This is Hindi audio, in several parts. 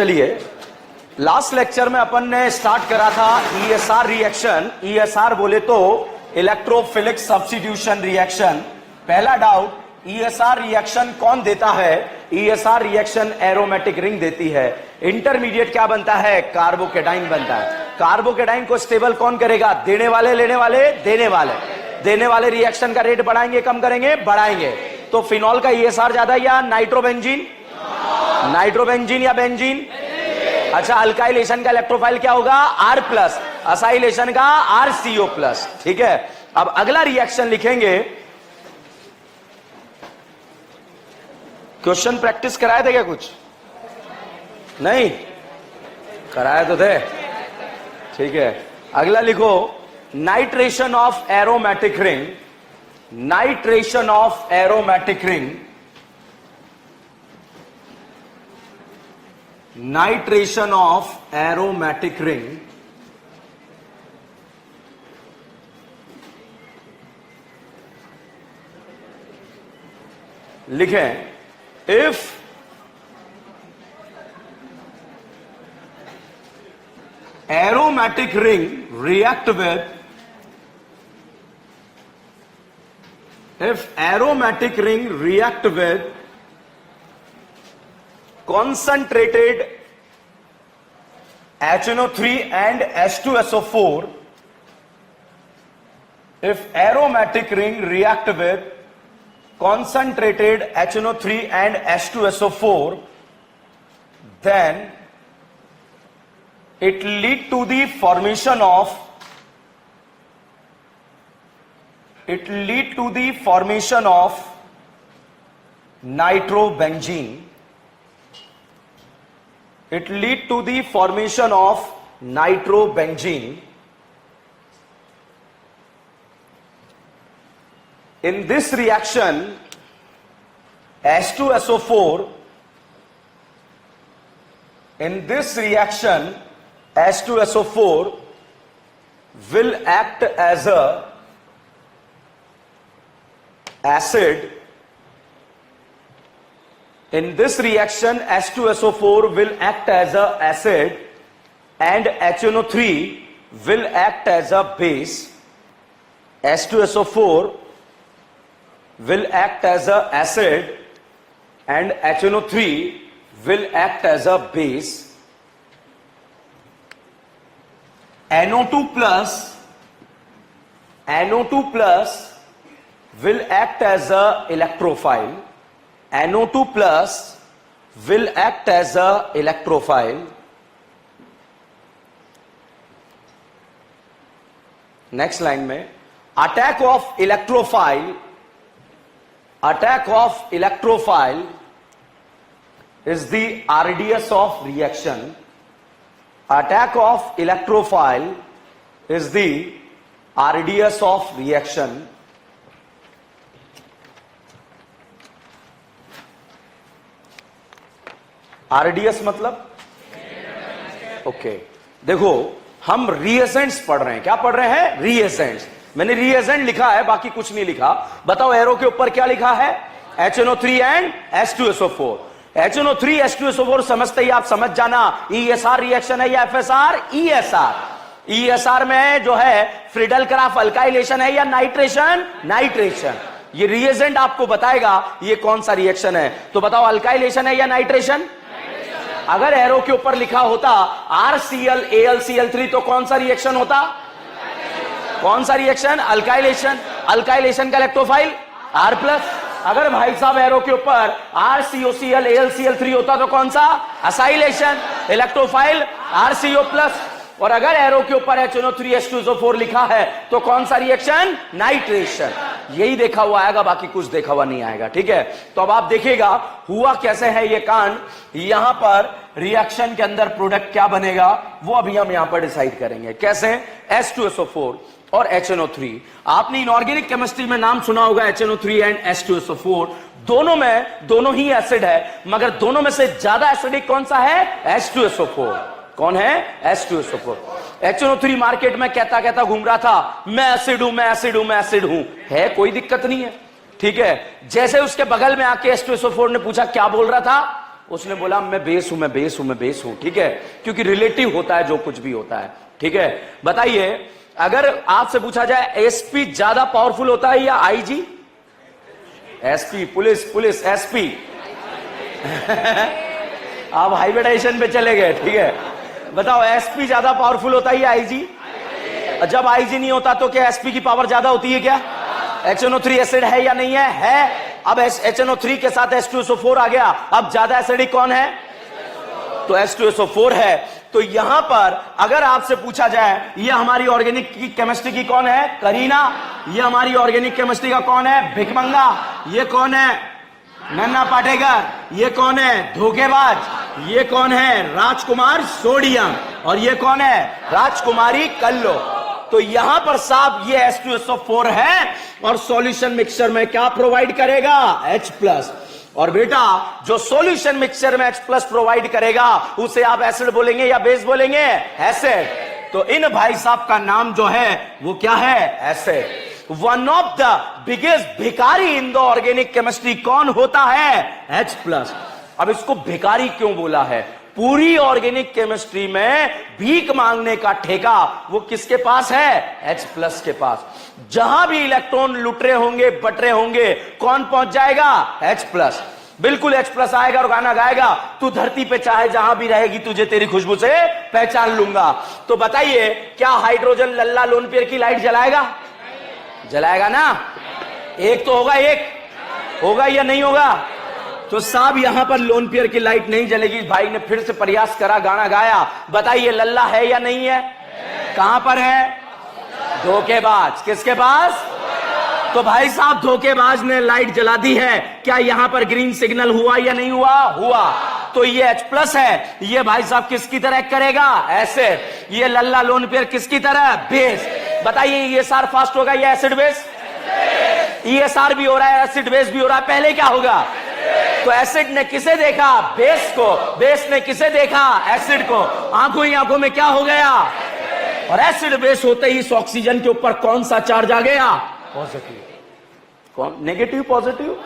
चलिए, लास्ट लेक्चर में अपन ने स्टार्ट करा था ईएसआर रिएक्शन। ईएसआर बोले तो इलेक्ट्रोफिलिक सब्स्टिट्यूशन रिएक्शन। पहला डाउट, ईएसआर रिएक्शन कौन देता है? ईएसआर रिएक्शन एरोमेटिक रिंग देती है। इंटरमीडिएट क्या बनता है? कार्बोकेटाइन बनता है। कार्बोकेटाइन को स्टेबल कौन करेगा? देने वाले, लेने वाले, देने वाले। देने वाले रिएक्शन का रेट बढ़ाएंगे, कम करेंगे, बढ़ाएंगे। तो फिनॉल का ईएसआर ज्यादा या नाइट्रोबेंजीन? नाइट्रोबेंजीन या बेंजीन? अच्छा, अल्काइलेशन का इलेक्ट्रोफाइल क्या होगा? R plus. असाइलेशन का RCO प्लस। ठीक है, अब अगला रिएक्शन लिखेंगे। क्वेश्चन प्रैक्टिस कराए थे क्या? कुछ नहीं कराए तो थे। ठीक है, अगला लिखो, nitration of aromatic ring. Nitration of aromatic ring. Nitration of aromatic ring लिखें, if aromatic ring react with concentrated HNO3 and H2SO4, if aromatic ring react with concentrated HNO3 and H2SO4, then it lead to the formation of nitrobenzene. It lead to the formation of nitrobenzene. In this reaction, H2SO4 will act as a acid. In this reaction, H2SO4 will act as a acid and HNO3 will act as a base. H2SO4 will act as a acid and HNO3 will act as a base. NO2 plus will act as a electrophile. NO2 plus will act as a electrophile. Next line में, attack of electrophile is the RDS of reaction. Attack of electrophile is the RDS of reaction. RDS मतलब ओके। देखो, हम रिएजेंट्स पढ़ रहे हैं। क्या पढ़ रहे हैं? रिएजेंट्स। मैंने रिएजेंट लिखा है, बाकी कुछ नहीं लिखा। बताओ एरो के ऊपर क्या लिखा है? HNO3 and H2SO4। HNO3 H2SO4 समझते ही आप समझ जाना ESR रिएक्शन है या FSR? ESR में जो है फ्रीडल क्राफ्ट अल्काइलेशन है या नाइट्रेशन? नाइट्रेशन। ये रिएजेंट आपको बताएगा ये कौन सा रिएक्शन है। तो बताओ अल्काइलेशन है या नाइट्रेशन? अगर एरो के ऊपर लिखा होता RCl AlCl3 तो कौन सा रिएक्शन होता? कौन सा रिएक्शन? अल्काइलेशन। अल्काइलेशन का इलेक्ट्रोफाइल R प्लस। अगर भाई साहब एरो के ऊपर RCOCl AlCl3 होता तो कौन सा? असाइलेशन। Electrophile RCO plus. और अगर एरो के ऊपर HNO3 H2SO4 लिखा है तो कौन सा रिएक्शन? नाइट्रेशन। यही देखा हुआ आएगा, बाकी कुछ देखा हुआ नहीं आएगा। ठीक है, तो अब आप देखिएगा हुआ कैसे है ये कांड। यहां पर रिएक्शन के अंदर प्रोडक्ट क्या बनेगा वो अभी हम यहां पर डिसाइड करेंगे। कैसे? H2SO4 और HNO3। आपने इनऑर्गेनिक केमिस्ट्री में नाम सुना होगा HNO3 एंड H2SO4। दोनों ही एसिड है, मगर दोनों में से ज्यादा एसिडिक कौन सा है? H2SO4। कौन है? H2SO4। HNO3 मार्केट में कहता घूम रहा था, मैं एसिड हूं, मैं एसिड हूं, मैं एसिड हूं। है, कोई दिक्कत नहीं है। ठीक है, जैसे उसके बगल में आके H2SO4 ने पूछा क्या बोल रहा था, उसने बोला मैं बेस हूं, मैं बेस हूं, मैं बेस हूं। ठीक है, क्योंकि रिलेटिव होता है जो कुछ भी होता है। ठीक है, बताइए अगर आपसे पूछा जाए एसपी ज्यादा पावरफुल होता है या IG? SP, police, police, SP. आप हाइब्रिडाइजेशन पे चले गए। ठीक है, बताओ एसपी ज्यादा पावरफुल होता है या आईजी? जब आईजी नहीं होता तो क्या एसपी की पावर ज्यादा होती है क्या? HNO3 एसिड है या नहीं है? है। अब HNO3 के साथ H2SO4 आ गया, अब ज्यादा एसिडिक कौन है? तो H2SO4 है। तो यहां पर अगर आपसे पूछा जाए ये हमारी ऑर्गेनिक की केमिस्ट्री की कौन है? करीना। ये हमारी ऑर्गेनिक केमिस्ट्री का कौन है? भिकमंगा। ये कौन है? नन्ना पाटेकर। ये कौन है? धोखेबाज। ये कौन है? राजकुमार सोडियम। और ये कौन है? राजकुमारी कल्लो। तो यहां पर साहब ये H2SO4 है और सॉल्यूशन मिक्सचर में क्या प्रोवाइड करेगा? H+। और बेटा जो सॉल्यूशन मिक्सचर में H+ प्रोवाइड करेगा उसे आप एसिड बोलेंगे या बेस बोलेंगे? एसिड। तो इन भाई साहब का नाम जो है वो क्या है? Acid. One of the biggest भिखारी इन द ऑर्गेनिक केमिस्ट्री कौन होता है? H+। अब इसको भिखारी क्यों बोला है? पूरी ऑर्गेनिक केमिस्ट्री में भीख मांगने का ठेका वो किसके पास है? H+ के पास। जहां भी इलेक्ट्रॉन लुट रहे होंगे, बट रहे होंगे, कौन पहुंच जाएगा? H+। बिल्कुल H+ आएगा और गाना गाएगा, तू धरती पे चाहे जहां भी रहेगी तुझे तेरी खुशबू से पहचान लूंगा। तो बताइए क्या हाइड्रोजन लल्ला लोन पेयर की लाइट जलाएगा? जलाएगा ना? एक तो होगा, एक होगा या नहीं होगा? तो साहब यहां पर लोन पेयर की लाइट नहीं जलेगी। भाई ने फिर से प्रयास करा, गाना गाया। बताइए लल्ला है या नहीं है? कहां पर है? धोखेबाज। किसके पास? तो भाई साहब धोखेबाज ने लाइट जला दी है। क्या यहां पर ग्रीन सिग्नल हुआ या नहीं हुआ? हुआ। तो ये H+ है, ये भाई साहब किसकी तरह करेगा? एसिड। ये लल्ला लोन पेयर किसकी तरह? बेस। बताइए ESR फास्ट होगा या एसिड बेस? ESR भी हो रहा है, एसिड बेस भी हो रहा है। पहले क्या होगा? तो एसिड ने किसे देखा? बेस को। बेस ने किसे देखा? एसिड को। आंखों ही आंखों में क्या हो गया? और एसिड बेस होते ही इस ऑक्सीजन के ऊपर कौन सा चार्ज आ गया? पॉजिटिव। कौन? Negative, positive.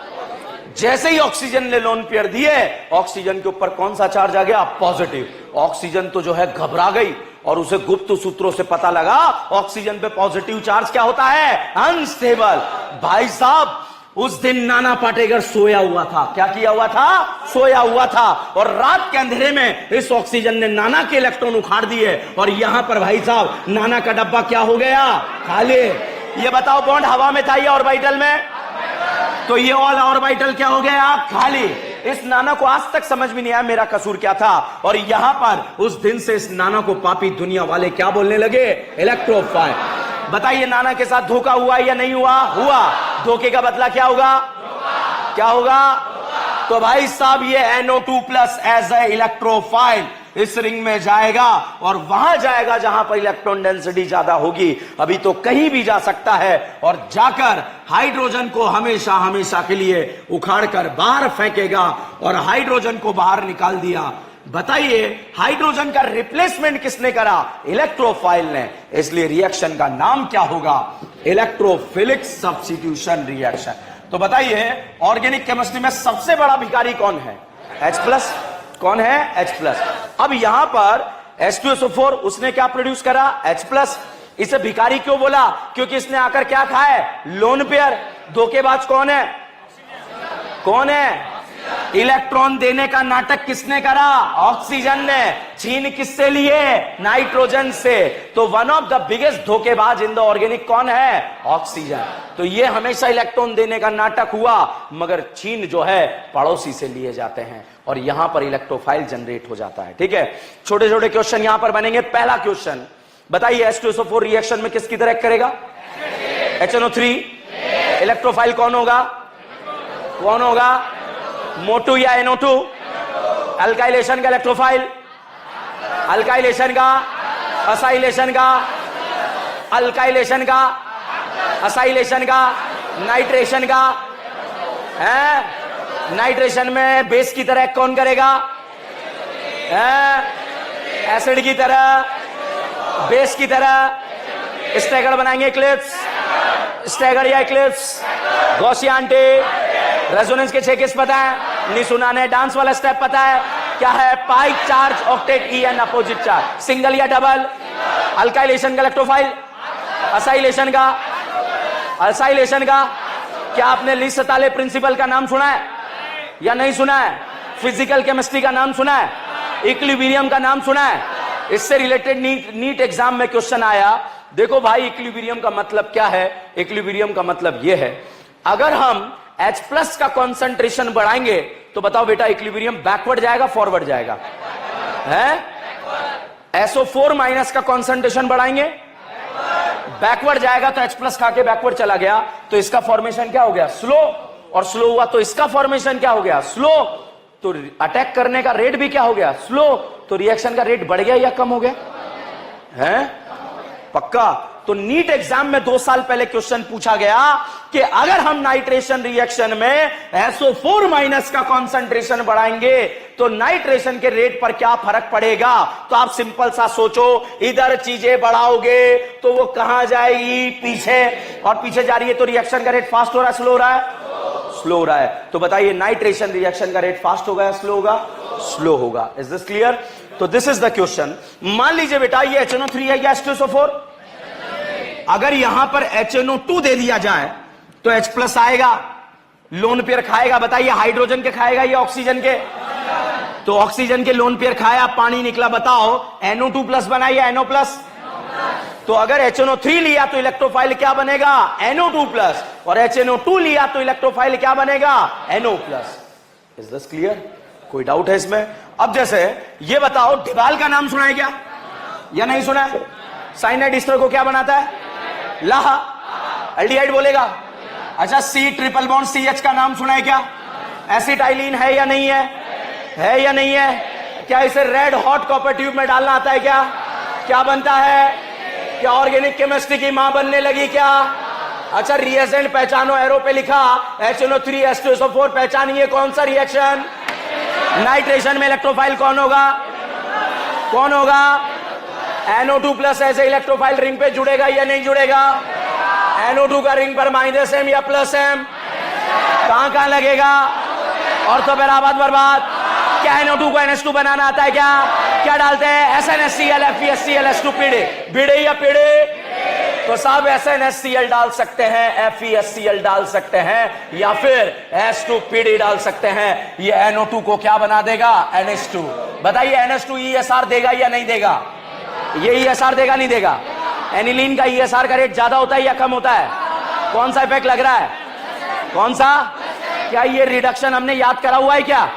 जैसे ही ऑक्सीजन ने लोन पेयर दिए, ऑक्सीजन के ऊपर कौन सा चार्ज आ गया? पॉजिटिव। ऑक्सीजन तो जो है घबरा गई और उसे गुप्त सूत्रों से पता लगा ऑक्सीजन पे पॉजिटिव चार्ज क्या होता है? अनस्टेबल। भाई साहब उस दिन नाना पाटेकर सोया हुआ था। क्या किया हुआ था? सोया हुआ था। और रात के अंधेरे में इस ऑक्सीजन ने नाना के इलेक्ट्रॉन उखाड़ दिए और यहां पर भाई साहब नाना का डब्बा क्या हो गया? खाली। ये बताओ बॉन्ड हवा में था या ऑर्बिटल में? तो ये ऑल ऑर्बिटल क्या हो गया? खाली। इस नाना को आज तक समझ में नहीं आया मेरा कसूर क्या था। और यहां पर उस दिन से इस नाना को पापी दुनिया वाले क्या बोलने लगे? इलेक्ट्रोफाइल। बताइए नाना के साथ धोखा हुआ या नहीं हुआ? हुआ। धोखे का बदला क्या होगा? क्या होगा? तो भाई साहब ये NO2+ एज ए इलेक्ट्रोफाइल इस रिंग में जाएगा और वहां जाएगा जहां पर इलेक्ट्रॉन डेंसिटी ज्यादा होगी। अभी तो कहीं भी जा सकता है और जाकर हाइड्रोजन को हमेशा हमेशा के लिए उखाड़कर बाहर फेंकेगा। और हाइड्रोजन को बाहर निकाल दिया। बताइए हाइड्रोजन का रिप्लेसमेंट किसने करा? इलेक्ट्रोफाइल ने। इसलिए रिएक्शन का नाम क्या होगा? Electrophilic substitution reaction. तो बताइए ऑर्गेनिक केमिस्ट्री में सबसे बड़ा भिखारी कौन है? H+। कौन है? H+। अब यहां पर H2SO4 उसने क्या प्रोड्यूस करा? H+। इसे भिखारी क्यों बोला? क्योंकि इसने आकर क्या खाया है? Lone pair. धोखेबाज कौन है? कौन है? इलेक्ट्रॉन देने का नाटक किसने करा? ऑक्सीजन ने। छीन किससे लिए? नाइट्रोजन से। तो वन ऑफ द बिगेस्ट धोखेबाज इन द ऑर्गेनिक कौन है? ऑक्सीजन। तो ये हमेशा इलेक्ट्रॉन देने का नाटक हुआ, मगर छीन जो है पड़ोसी से लिए जाते हैं और यहां पर इलेक्ट्रोफाइल जनरेट हो जाता है। ठीक है, छोटे छोटे क्वेश्चन यहां पर बनेंगे। पहला क्वेश्चन बताइए H2SO4 रिएक्शन में किसकी तरह करेगा? HNO3। इलेक्ट्रोफाइल कौन होगा? कौन होगा? मोटू या NO2? अल्काइलेशन का इलेक्ट्रोफाइल, अल्काइलेशन का, असाइलेशन का, अल्काइलेशन का, असाइलेशन का, नाइट्रेशन का है। नाइट्रेशन में बेस की तरह कौन करेगा? एसिड की तरह, बेस की तरह। स्टैगर बनाएंगे, इक्लिप्स, स्टैगर या इक्लिप्स, गॉसियन टे, रेजोनेंस के 6 केस पता है? नहीं सुना ने? डांस वाला स्टेप पता है क्या है? Pi charge octet E N opposite charge, single या डबल? अल्काइलेशन का इलेक्ट्रोफाइल, असाइलेशन का, असाइलेशन का। क्या आपने ली सताले प्रिंसिपल का नाम सुना है या नहीं सुना है? फिजिकल केमिस्ट्री का नाम सुना है? इक्विलिब्रियम का नाम सुना है? इससे रिलेटेड नीट एग्जाम में क्वेश्चन आया। देखो भाई, इक्विलिब्रियम का मतलब क्या है? इक्विलिब्रियम का मतलब यह है, अगर हम H+ का कंसंट्रेशन बढ़ाएंगे तो बताओ बेटा, इक्विलिब्रियम बैकवर्ड जाएगा फॉरवर्ड जाएगा? है SO4- का कंसंट्रेशन बढ़ाएंगे, बैकवर्ड जाएगा। तो H+ खा के बैकवर्ड चला गया, तो इसका फॉर्मेशन क्या हो गया? स्लो। और स्लो हुआ तो इसका फॉर्मेशन क्या हो गया? स्लो। तो अटैक करने का रेट भी क्या हो गया? स्लो। तो रिएक्शन का रेट बढ़ गया या कम हो गया? है पक्का? तो नीट एग्जाम में 2 साल पहले क्वेश्चन पूछा गया कि अगर हम नाइट्रेशन रिएक्शन में SO4- का कंसंट्रेशन बढ़ाएंगे तो नाइट्रेशन के रेट पर क्या फर्क पड़ेगा? तो आप सिंपल सा सोचो, इधर चीजें बढ़ाओगे तो वो कहां जाएगी? पीछे। और पीछे जा रही है तो रिएक्शन का रेट फास्ट हो रहा है स्लो हो रहा है? स्लो हो रहा है। तो बताइए, नाइट्रेशन रिएक्शन का रेट फास्ट होगा या स्लो होगा? स्लो होगा। Is this clear? तो दिस इज द क्वेश्चन। मान लीजिए बेटा, ये HNO3 है या H2SO4? अगर यहां पर HNO2 दे दिया जाए तो H+ आएगा, लोन पेयर खाएगा। बताइए, हाइड्रोजन के खाएगा या ऑक्सीजन के? तो ऑक्सीजन के लोन पेयर खाया, पानी निकला। बताओ, NO2+ बना या NO+? तो अगर HNO3 लिया तो इलेक्ट्रोफाइल क्या बनेगा? NO2+। और HNO2 लिया तो इलेक्ट्रोफाइल क्या बनेगा? NO+। Is this clear? कोई डाउट है इसमें? अब जैसे ये बताओ, डिबाल का नाम सुना है क्या या नहीं सुना है? साइनाइड ईस्टर को क्या बनाता है? लाहा। एल्डिहाइड बोलेगा? अच्छा, C ट्रिपल बॉन्ड CH का नाम सुना है क्या? एसिटाइलिन है या नहीं है? है या नहीं है? क्या इसे रेड हॉट कॉपर ट्यूब में डालना आता है क्या? क्या बनता है? क्या ऑर्गेनिक केमिस्ट्री की मां बनने लगी क्या? अच्छा, रिएजेंट पहचानो, एरो पे लिखा HNO3 H2SO4। पहचानिए कौन सा रिएक्शन? नाइट्रेशन में इलेक्ट्रोफाइल कौन होगा? कौन होगा? NO2+ ऐसे इलेक्ट्रोफाइल रिंग पे जुड़ेगा या नहीं जुड़ेगा? NO2 का रिंग पर -M या +M? कहां कहां लगेगा? और तो बराबर बर्बाद। क्या NO2 को NH2 बनाना आता है क्या? क्या डालते हैं? SnHCl FeSCl H2 पीड़े। बीड़े या पीड़े? तो साहब SnHCl डाल सकते हैं, FeSCl डाल सकते हैं, या फिर H2 पीड़े डाल सकते हैं। ये NO2 को क्या बना देगा? NH2। बताइए, NH2 ESR देगा या नहीं देगा? ये ESR देगा नहीं देगा? एनिलीन का ESR का रेट ज्यादा होता है या कम होता है? कौन सा इफेक्ट लग रहा है? कौन सा? क्या ये रिडक्शन हमने याद करा हुआ है क्या?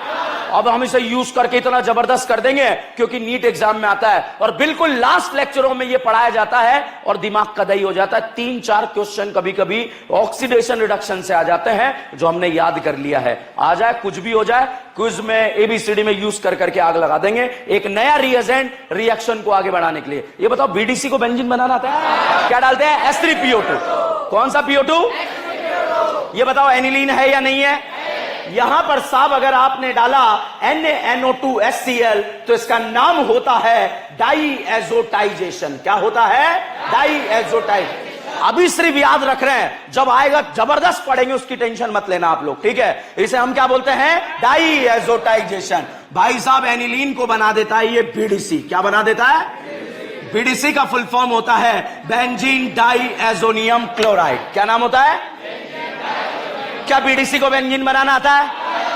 अब हम इसे यूज करके इतना जबरदस्त कर देंगे, क्योंकि नीट एग्जाम में आता है और बिल्कुल लास्ट लेक्चरों में ये पढ़ाया जाता है और दिमाग कदई हो जाता है। 3-4 क्वेश्चन कभी कभी ऑक्सीडेशन रिडक्शन से आ जाते हैं जो हमने याद कर लिया है। आ जाए कुछ भी हो जाए, क्विज में ABCD में यूज कर करके आग लगा देंगे एक नया रिएजेंट रिएक्शन को आगे बढ़ाने के लिए। ये बताओ, BDC को बेंजीन बनाना आता है? क्या डालते हैं? S3PO2। कौन सा PO2? ये बताओ, एनिलीन है या नहीं है? यहां पर साहब अगर आपने डाला NaNO2HCl तो इसका नाम होता है डाईएजोटाइजेशन। क्या होता है? डाईएजोटाइजेशन। अभी सिर्फ याद रख रहे हैं, जब आएगा जबरदस्त पढ़ेंगे, उसकी टेंशन मत लेना आप लोग, ठीक है? इसे हम क्या बोलते हैं? डाईएजोटाइजेशन। भाई साहब, एनिलीन को बना देता है ये BDC। क्या बना देता है? BDC का फुल फॉर्म होता है बेंजीन डाईएजोनियम क्लोराइड। क्या नाम होता है? क्या BDC को बेंजीन बनाना आता है?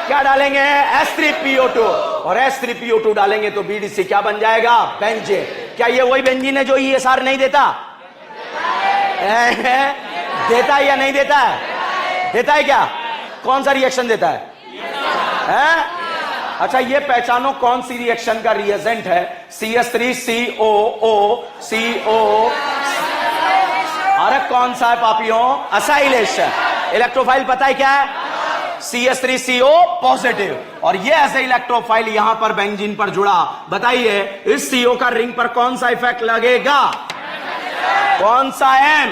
क्या डालेंगे? S3PO2। और S3PO2 डालेंगे तो BDC क्या बन जाएगा? बेंजीन। क्या ये वही बेंजीन है जो ESR नहीं देता? देता है या नहीं देता है? देता है क्या? कौन सा रिएक्शन देता है? अच्छा, ये पहचानो कौन सी रिएक्शन का रिएजेंट है? CH3COO। अरे कौन सा है पापियों? असाइलेशन। इलेक्ट्रोफाइल पता है क्या है? CH3CO positive. और ये ऐसे इलेक्ट्रोफाइल यहां पर बेंजीन पर जुड़ा। बताइए, इस CO का रिंग पर कौन सा इफेक्ट लगेगा? कौन सा M?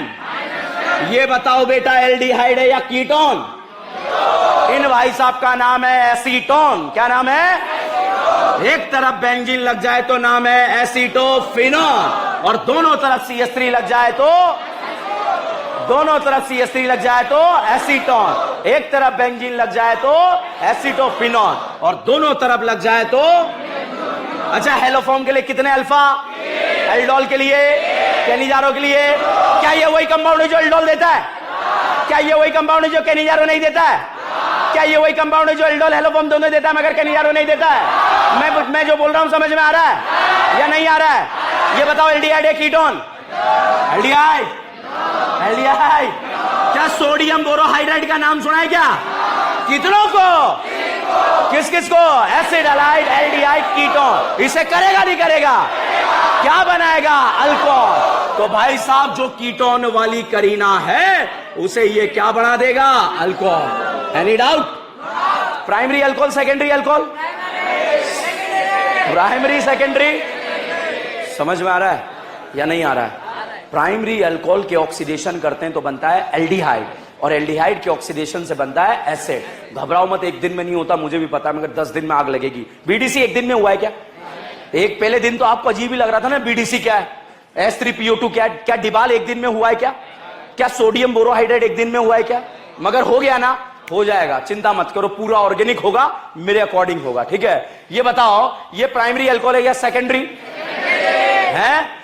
ये बताओ बेटा, एल्डिहाइड है या कीटोन? इन भाई साहब का नाम है एसीटोन। क्या नाम है? एक तरफ बेंजीन लग जाए तो नाम है एसीटोफिनोन, और दोनों तरफ CH3 लग जाए तो एसीटोन। एक तरफ बेंजीन लग जाए तो एसिटोफिनॉल, और दोनों तरफ लग जाए तो अच्छा, हेलोफॉर्म के लिए कितने अल्फा? एल्डोल के लिए, केनिजारो के लिए। क्या ये वही कंपाउंड है जो एल्डोल देता है? क्या ये वही कंपाउंड है जो केनिजारो नहीं देता है? क्या ये वही कंपाउंड है जो एल्डोल हेलोफॉर्म दोनों देता है मगर केनिजारो नहीं देता है? मैं जो बोल रहा हूं समझ में आ रहा है या नहीं आ रहा है? ये बताओ, एल्डिहाइड है कीटोन? Aldehyde, aldehyde. क्या सोडियम बोरोहाइड्राइड का नाम सुना है क्या? कितनों को? किस किस को? Acid halide aldehyde ketone. इसे करेगा नहीं करेगा? क्या बनाएगा? अल्कोहल। तो भाई साहब, जो कीटोन वाली करीना है उसे ये क्या बना देगा? Alcohol. Any doubt? Primary alcohol, secondary alcohol? Primary, secondary. समझ में आ रहा है या नहीं आ रहा है? प्राइमरी अल्कोहल के ऑक्सीडेशन करते हैं तो बनता है एल्डिहाइड, और एल्डिहाइड के ऑक्सीडेशन से बनता है एसिड। घबराओ मत, एक दिन में नहीं होता, मुझे भी पता है, मगर 10 दिन में आग लगेगी। बीडीसी एक दिन में हुआ है क्या? एक पहले दिन तो आपको अजीब ही लग रहा था ना, बीडीसी क्या है, S3PO2 क्या है? क्या डिबाल एक दिन में हुआ है क्या? क्या सोडियम बोरोहाइड्रेट एक दिन में हुआ है क्या? मगर हो गया ना, हो जाएगा, चिंता मत करो, पूरा ऑर्गेनिक होगा, मेरे अकॉर्डिंग होगा, ठीक है? ये बताओ, ये प्राइमरी अल्कोहल है या सेकेंडरी है?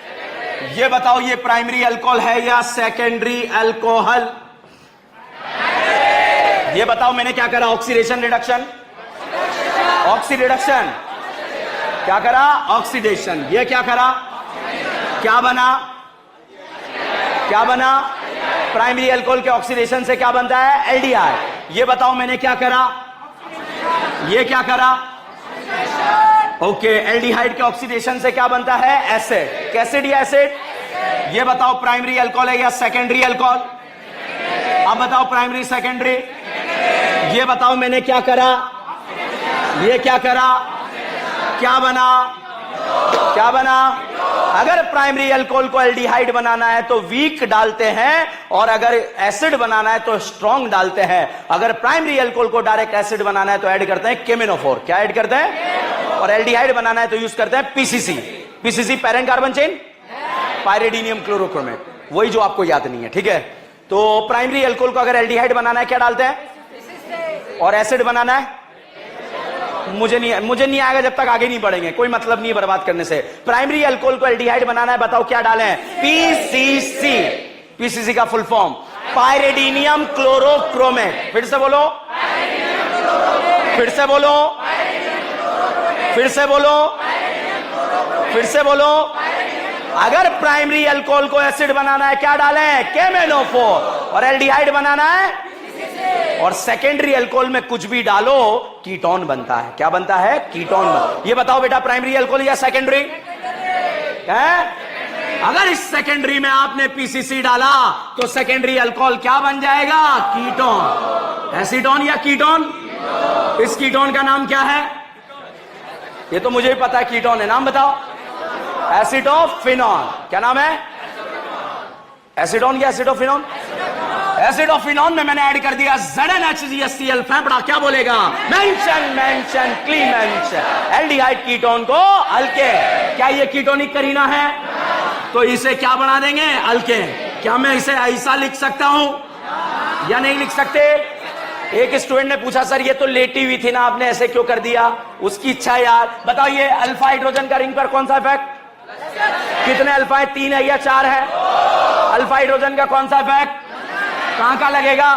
ये बताओ, ये प्राइमरी अल्कोहल है या सेकेंडरी अल्कोहल? ये बताओ, मैंने क्या करा? ऑक्सीडेशन, रिडक्शन, ऑक्सीडेशन, क्या करा? ऑक्सीडेशन। ये क्या करा? क्या बना? क्या बना? प्राइमरी अल्कोहल के ऑक्सीडेशन से क्या बनता है? एल्डिहाइड। ये बताओ, मैंने क्या करा? ये क्या करा? ओके, एल्डिहाइड के ऑक्सीडेशन से क्या बनता है? एसिड। कैसिड या एसिड? ये बताओ, प्राइमरी अल्कोहल है या सेकेंडरी अल्कोहल? अब बताओ, प्राइमरी, सेकेंडरी। ये बताओ, मैंने क्या करा? ये क्या करा? क्या बना? क्या बना? अगर प्राइमरी अल्कोहल को एल्डिहाइड बनाना है तो वीक डालते हैं, और अगर एसिड बनाना है तो स्ट्रॉन्ग डालते हैं। अगर प्राइमरी अल्कोहल को डायरेक्ट एसिड बनाना है तो ऐड करते हैं केमिनोफोर। क्या ऐड करते हैं? और एल्डिहाइड बनाना है तो यूज करते हैं PCC. PCC parent carbon chain, pyridinium chlorochromate, वही जो आपको याद नहीं है, ठीक है? तो प्राइमरी अल्कोहल को अगर एल्डिहाइड बनाना है क्या डालते हैं? और एसिड बनाना है, मुझे नहीं आएगा जब तक आगे नहीं बढ़ेंगे, कोई मतलब नहीं बर्बाद करने से। प्राइमरी अल्कोहल को एल्डिहाइड बनाना है, बताओ क्या डालें? पीसीसी। पीसीसी का फुल फॉर्म पायरिडीनियम क्लोरोक्रोमेट। फिर से बोलो, फिर से बोलो, फिर से बोलो, फिर से बोलो। अगर प्राइमरी अल्कोहल को एसिड बनाना है क्या डालें? केमेनोफोर। और एल्डिहाइड बनाना है, और सेकेंडरी अल्कोहल में कुछ भी डालो कीटोन बनता है। क्या बनता है? कीटोन। ये बताओ बेटा, प्राइमरी अल्कोहल या सेकेंडरी है? अगर इस सेकेंडरी में आपने पीसीसी डाला तो सेकेंडरी अल्कोहल क्या बन जाएगा? कीटोन। एसीटोन या कीटोन? इस कीटोन का नाम क्या है? ये तो मुझे भी पता है कीटोन है, नाम बताओ। एसिटोफिनॉन। क्या नाम है? एसिटोन या एसिटोफिनॉन? एसिडोफिनॉन में मैंने ऐड कर दिया ZnHCl फेफड़ा। क्या बोलेगा? Mention, mention, Clement. Aldehyde ketone को अल्केन। क्या ये कीटोनिक करीना है? तो इसे क्या बना देंगे? अल्केन। क्या मैं इसे ऐसा लिख सकता हूं या नहीं लिख सकते? एक स्टूडेंट ने पूछा, सर ये तो लेटी हुई थी ना, आपने ऐसे क्यों कर दिया? उसकी इच्छा यार। बताओ, ये अल्फा हाइड्रोजन का रिंग पर कौन सा इफेक्ट? कितने अल्फा है? 3 है या 4 है? अल्फा हाइड्रोजन का कौन सा इफेक्ट कहां का लगेगा?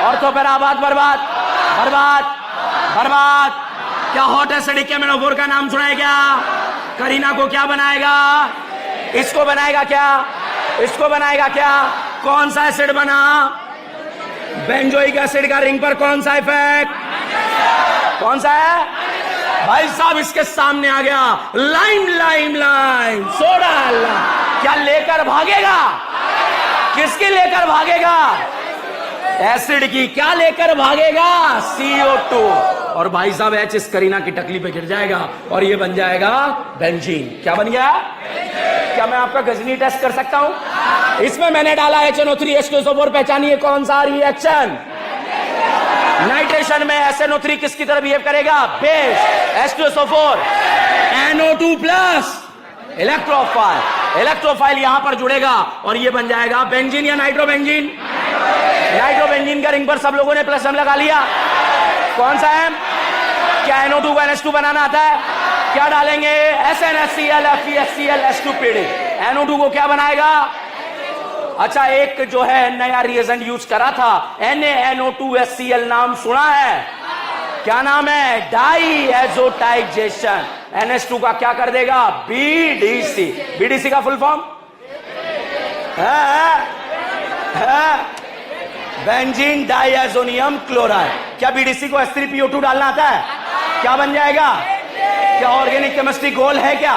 ऑर्थोपेराबाद, बर्बाद, बर्बाद, बर्बाद। क्या हॉट एसिडिक केमेनोफोर का नाम सुना है क्या? करीना को क्या बनाएगा? इसको बनाएगा क्या? इसको बनाएगा क्या? कौन सा एसिड बना? बेंजोइक एसिड का रिंग पर कौन सा इफेक्ट? कौन सा है भाई साहब? इसके सामने आ गया लाइम, लाइम, लाइम, सोडा। क्या लेकर भागेगा? किसकी लेकर भागेगा? एसिड की। क्या लेकर भागेगा? CO2। और भाई साहब H इस करीना की टकली पे गिर जाएगा और ये बन जाएगा बेंजीन। क्या बन गया? क्या मैं आपका गजनी टेस्ट कर सकता हूं? इसमें मैंने डाला HNO3 H2SO4। पहचानिए कौन सा रिएक्शन? नाइट्रेशन में SNO3 किसकी तरह बिहेव करेगा? Base. H2SO4 NO2+ electrophile. Electrophile यहां पर जुड़ेगा और ये बन जाएगा बेंजीन या नाइट्रोबेंजीन? नाइट्रोबेंजीन का रिंग पर सब लोगों ने प्लस एम लगा लिया। कौन सा एम? क्या NO2 को NH2 बनाना आता है? क्या डालेंगे? SnHCl FeHCl H2PD। NO2 को क्या बनाएगा? अच्छा, एक जो है नया रिएजेंट यूज करा था, NaNO2HCl, नाम सुना है? क्या नाम है? Die azotisation. NH2 का क्या कर देगा? BDC। BDC का full form benzene diazonium chloride. क्या BDC को H3PO2 डालना आता है? क्या बन जाएगा? क्या ऑर्गेनिक केमिस्ट्री गोल है क्या?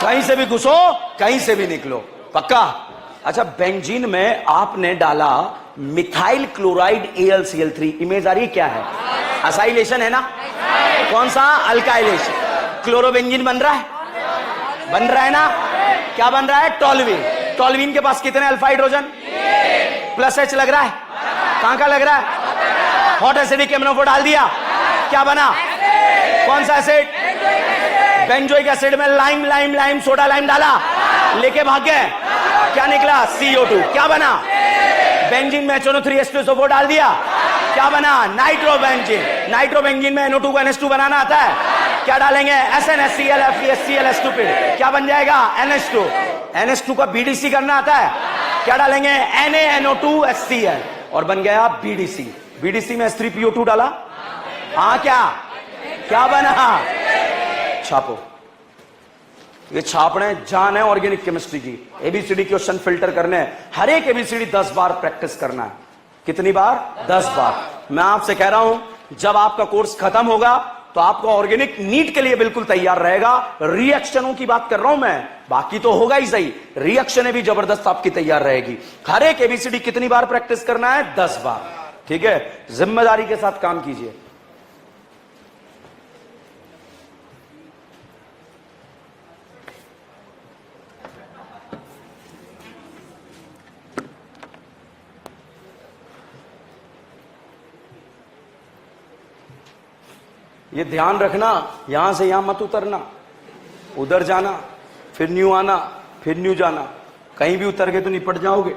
कहीं से भी घुसो, कहीं से भी निकलो, पक्का। अच्छा, बेंजीन में आपने डाला मिथाइल क्लोराइड AlCl3। इमेज आ रही क्या है? असाइलेशन है ना? कौन सा? अल्काइलेशन। क्लोरोबेंजीन बन रहा है? बन रहा है ना? क्या बन रहा है? टोल्यूइन। टोल्यूइन के पास कितने अल्फा हाइड्रोजन? प्लस H लग रहा है। कहां का लग रहा है? हॉट एसिडिक एमनो डाल दिया, क्या बना? कौन सा एसिड? बेंजोइक एसिड में lime lime lime soda lime डाला, लेके भाग गए, क्या निकला? CO2। क्या बना? बेंजीन में HNO3H2SO4 डाल दिया, क्या बना? नाइट्रोबेंजीन। नाइट्रोबेंजीन में NO2 को NH2 बनाना आता है, क्या डालेंगे? SnHCl FeHCl H2PD। क्या बन जाएगा? NH2। NH2 का BDC करना आता है, क्या डालेंगे? NaNO2HCl, और बन गया BDC। BDC में H3PO2 डाला, हाँ, क्या बना? छापो। ये छापने जान है ऑर्गेनिक केमिस्ट्री की। ABCD क्वेश्चन फिल्टर करने, हर एक ABCD 10 बार प्रैक्टिस करना है। कितनी बार? 10 बार। मैं आपसे कह रहा हूं, जब आपका कोर्स खत्म होगा तो आपका ऑर्गेनिक नीट के लिए बिल्कुल तैयार रहेगा। रिएक्शनों की बात कर रहा हूं मैं, बाकी तो होगा ही सही, रिएक्शनें भी जबरदस्त आपकी तैयार रहेगी। हर एक ABCD कितनी बार प्रैक्टिस करना है? 10 बार। ठीक है, जिम्मेदारी के साथ काम कीजिए। ये ध्यान रखना, यहां से यहां मत उतरना, उधर जाना, फिर न्यू आना, फिर न्यू जाना। कहीं भी उतर गए तो निपट जाओगे।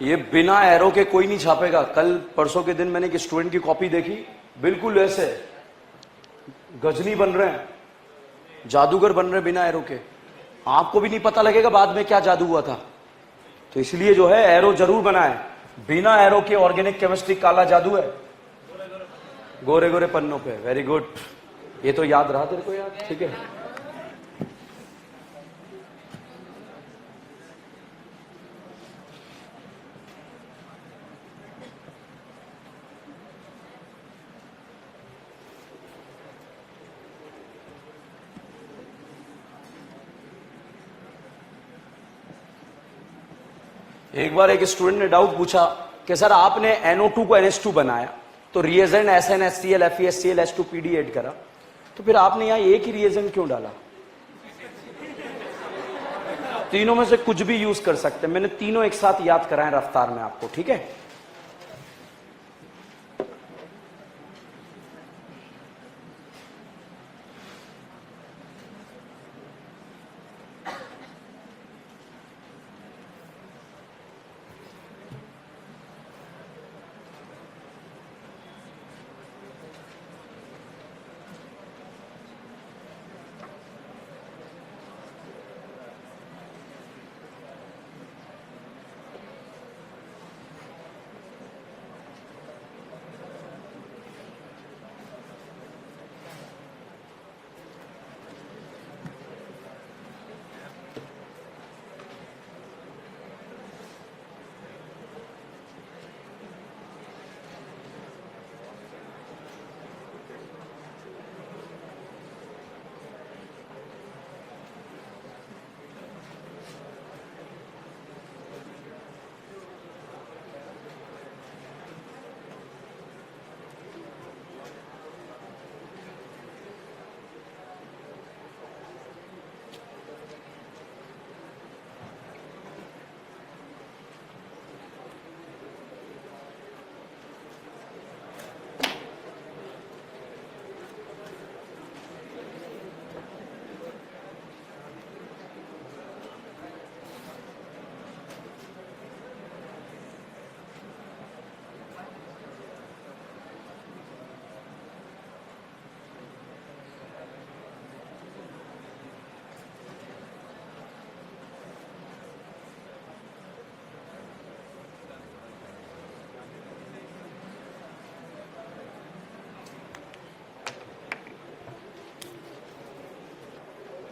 ये बिना एरो के कोई नहीं छापेगा। कल परसों के दिन मैंने एक स्टूडेंट की कॉपी देखी, बिल्कुल ऐसे गजनी बन रहे हैं, जादूगर बन रहे हैं बिना एरो के। आपको भी नहीं पता लगेगा बाद में क्या जादू हुआ था। तो इसलिए जो है एरो जरूर बनाए। बिना एरो के ऑर्गेनिक केमिस्ट्री काला जादू है। गोरे गोरे पन्नों पे। वेरी गुड, ये तो याद रहा तेरे को याद। ठीक है, एक बार एक स्टूडेंट ने डाउट पूछा कि सर आपने NO2 को NH2 बनाया, तो reagent SnHCl FeHCl H2PD add करा, तो फिर आपने यहां एक ही रिएजेंट क्यों डाला? तीनों में से कुछ भी यूज कर सकते हैं। मैंने तीनों एक साथ याद कराए रफ्तार में आपको। ठीक है,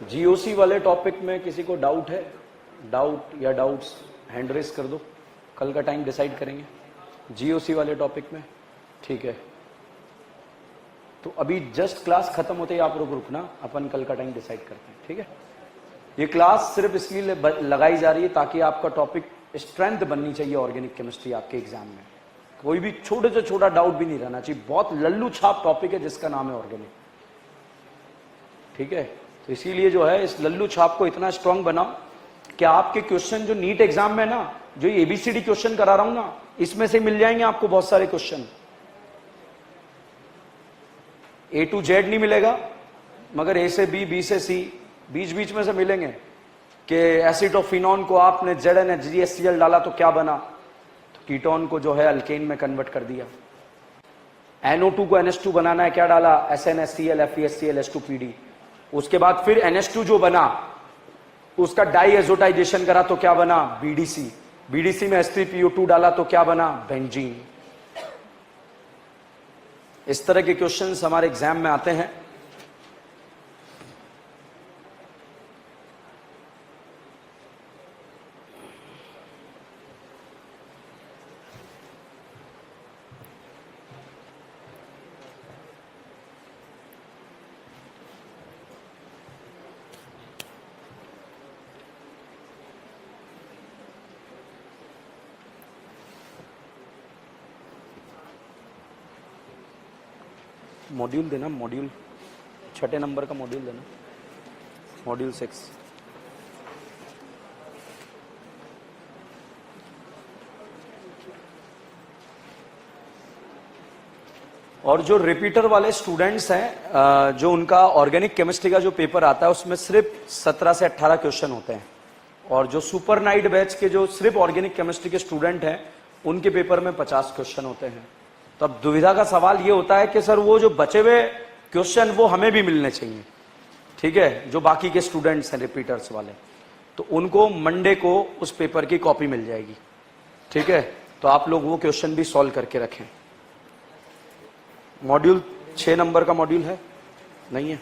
जीओसी वाले टॉपिक में किसी को डाउट है? डाउट या डाउट्स हैंड रेस कर दो, कल का टाइम डिसाइड करेंगे जीओसी वाले टॉपिक में, ठीक है? तो अभी जस्ट क्लास खत्म होते ही आप लोग रुकना, अपन कल का टाइम डिसाइड करते हैं, ठीक है? ये क्लास सिर्फ इसलिए लगाई जा रही है ताकि आपका टॉपिक स्ट्रेंथ बननी चाहिए ऑर्गेनिक केमिस्ट्री आपके एग्जाम में। कोई भी छोटे से छोटा डाउट भी नहीं रहना चाहिए। बहुत लल्लू छाप टॉपिक है जिसका नाम है ऑर्गेनिक, ठीक है? तो इसीलिए जो है इस लल्लू छाप को इतना स्ट्रांग बनाओ कि आपके क्वेश्चन जो नीट एग्जाम में ना, जो एबीसीडी क्वेश्चन करा रहा हूं ना, इसमें से मिल जाएंगे आपको बहुत सारे क्वेश्चन। ए टू जेड नहीं मिलेगा, मगर ए से बी, बी से सी, बीच बीच में से मिलेंगे कि एसिटोफिनॉन को आपने ZnHgHCl डाला तो क्या बना, तो कीटोन को जो है अल्केन में कन्वर्ट कर दिया। NO2 को NH2 बनाना है, क्या डाला, SnHCl, FeHCl, H2PD। उसके बाद फिर NH2 जो बना उसका डाई एजोटाइजेशन करा तो क्या बना, BDC। BDC में H3PO2 डाला तो क्या बना, बेंजीन। इस तरह के क्वेश्चंस हमारे एग्जाम में आते हैं। मॉड्यूल देना, मॉड्यूल 6 नंबर का मॉड्यूल देना, मॉड्यूल 6। और जो रिपीटर वाले स्टूडेंट्स हैं, जो उनका ऑर्गेनिक केमिस्ट्री का जो पेपर आता है उसमें सिर्फ 17 से 18 क्वेश्चन होते हैं। और जो सुपर नाइट बैच के जो सिर्फ ऑर्गेनिक केमिस्ट्री के स्टूडेंट हैं उनके पेपर में 50 क्वेश्चन होते हैं। तो अब दुविधा का सवाल ये होता है कि सर वो जो बचे हुए क्वेश्चन वो हमें भी मिलने चाहिए, ठीक है? जो बाकी के स्टूडेंट्स हैं रिपीटर्स वाले, तो उनको मंडे को उस पेपर की कॉपी मिल जाएगी, ठीक है? तो आप लोग वो क्वेश्चन भी सॉल्व करके रखें। मॉड्यूल 6 नंबर का मॉड्यूल है, नहीं है?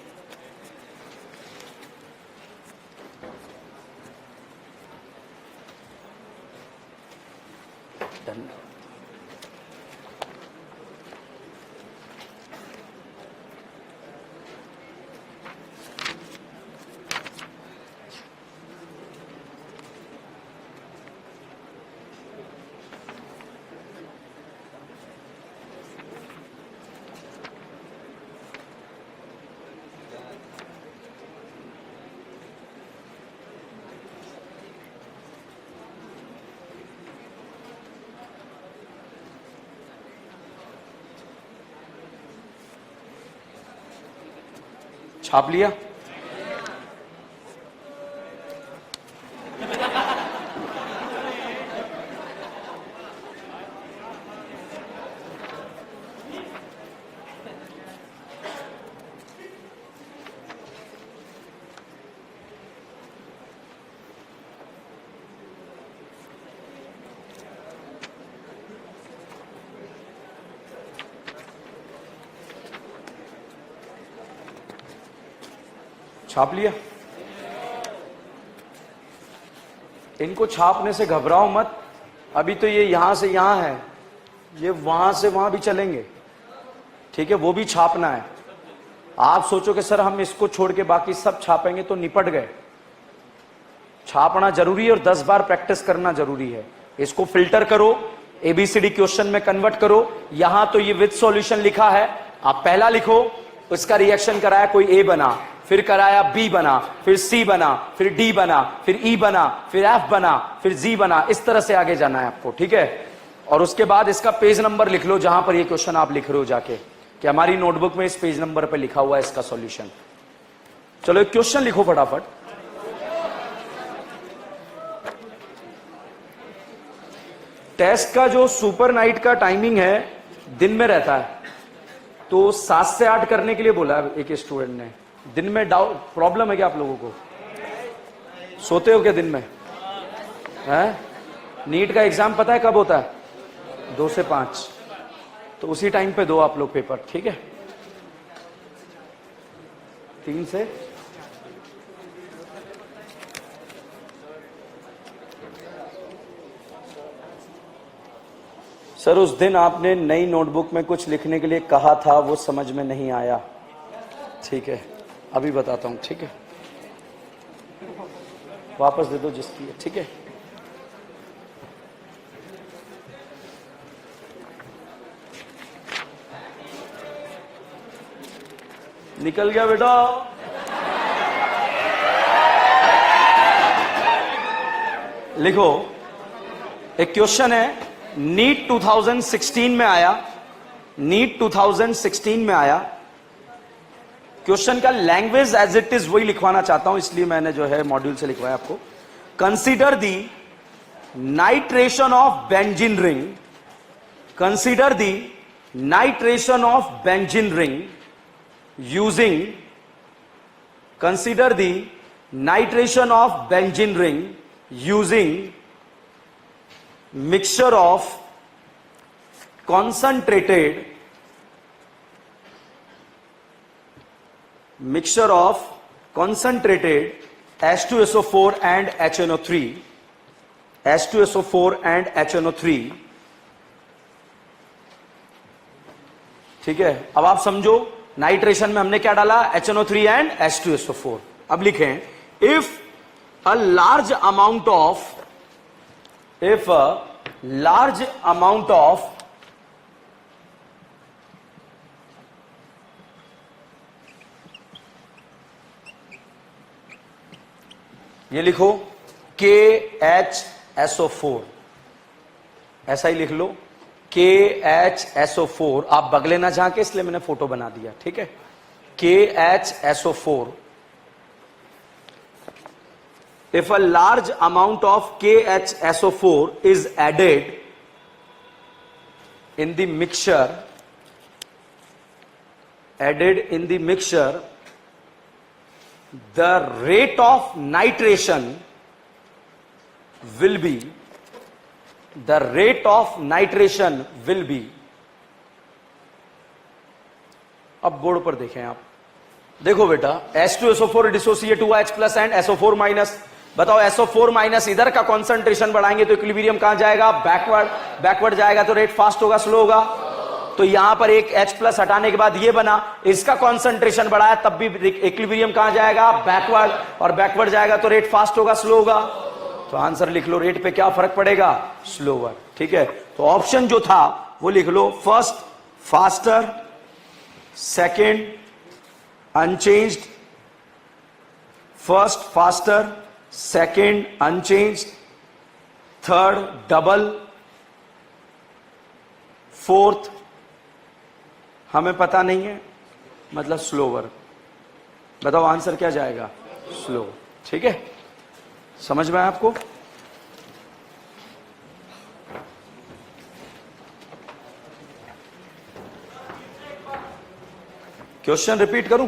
डन। छाप लिया? छाप लिया? इनको छापने से घबराओ मत, अभी तो ये यहां से यहां है, ये वहां से वहां भी चलेंगे, ठीक है? वो भी छापना है। आप सोचो कि सर हम इसको छोड़ के बाकी सब छापेंगे तो निपट गए। छापना जरूरी है और 10 बार प्रैक्टिस करना जरूरी है। इसको फिल्टर करो, एबीसीडी क्वेश्चन में कन्वर्ट करो। यहां तो ये विद सॉल्यूशन लिखा है, आप पहला लिखो, उसका रिएक्शन कराया, कोई ए बना, फिर कराया बी बना, फिर सी बना, फिर डी बना, फिर ई बना, फिर एफ बना, फिर जी बना। इस तरह से आगे जाना है आपको, ठीक है? और उसके बाद इसका पेज नंबर लिख लो जहां पर ये क्वेश्चन आप लिख रहे हो जाके, कि हमारी नोटबुक में इस पेज नंबर पर लिखा हुआ है इसका सॉल्यूशन। चलो एक क्वेश्चन लिखो फटाफट। टेस्ट का जो सुपर नाइट का टाइमिंग है दिन में रहता है, तो 7 से 8 करने के लिए बोला एक स्टूडेंट ने। दिन में डाउट प्रॉब्लम है क्या आप लोगों को? सोते हो क्या दिन में? है? नीट का एग्जाम पता है कब होता है? 2 से 5, तो उसी टाइम पे दो आप लोग पेपर, ठीक है? 3 से सर उस दिन आपने नई नोटबुक में कुछ लिखने के लिए कहा था, वो समझ में नहीं आया। ठीक है, अभी बताता हूं। ठीक है, वापस दे दो जिसकी है। ठीक है, निकल गया बेटा। लिखो, एक क्वेश्चन है, नीट 2016 में आया, नीट 2016 में आया। क्वेश्चन का लैंग्वेज एज इट इज वही लिखवाना चाहता हूं, इसलिए मैंने जो है मॉड्यूल से लिखवाया आपको। Consider the nitration of benzene ring, consider the nitration of benzene ring using, consider the nitration of benzene ring using mixture of concentrated H2SO4 and HNO3, H2SO4 and HNO3। ठीक है, अब आप समझो, नाइट्रेशन में हमने क्या डाला, HNO3 एंड H2SO4। अब लिखें, if a large amount of ये लिखो KHSO4, ऐसा ही लिख लो KHSO4। आप बगले ना झांके इसलिए मैंने फोटो बना दिया। ठीक है, KHSO4। If a large amount of KHSO4 is added in the mixture, the rate of nitration will be, the rate of nitration will be। अब बोर्ड पर देखें आप, देखो बेटा, H2SO4 डिसोसिएट हुआ H plus and SO4 minus. बताओ SO4 माइनस इधर का कंसंट्रेशन बढ़ाएंगे तो इक्विलिब्रियम कहां जाएगा, बैकवर्ड जाएगा। तो रेट फास्ट होगा स्लो होगा? तो यहां पर एक H प्लस हटाने के बाद ये बना, इसका कंसंट्रेशन बढ़ाया तब भी इक्विलिब्रियम कहां जाएगा, बैकवर्ड। और बैकवर्ड जाएगा तो रेट फास्ट होगा स्लो होगा? तो आंसर लिख लो, रेट पे क्या फर्क पड़ेगा, स्लोवर। ठीक है, तो ऑप्शन जो था वो लिख लो, first faster, second unchanged, first faster, second unchanged, third double, fourth हमें पता नहीं है, मतलब स्लोवर। बताओ आंसर क्या जाएगा, स्लो। ठीक है, समझ में आया आपको? क्वेश्चन रिपीट करूं?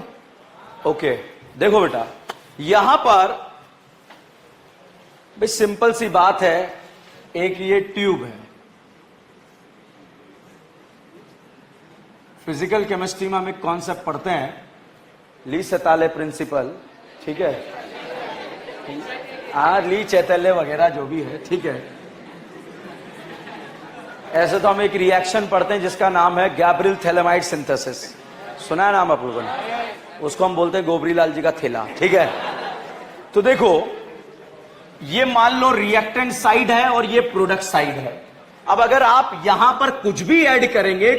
ओके, देखो बेटा, यहां पर भाई सिंपल सी बात है, एक ये ट्यूब है। फिजिकल केमिस्ट्री में हम एक कॉन्सेप्ट पढ़ते हैं, ली सेताले प्रिंसिपल। ठीक है, ली चैतल्य वगैरह जो भी है। ठीक है, ऐसे तो हम एक रिएक्शन पढ़ते हैं जिसका नाम है गैब्रियल थैलेमाइड सिंथेसिस। सुना है नाम आप लोगों ने? उसको हम बोलते हैं गोबरीलाल जी का थैला। ठीक है, तो देखो, ये मान लो रिएक्टेंट साइड है और ये प्रोडक्ट साइड है। अब अगर आप यहां पर कुछ भी ऐड करेंगे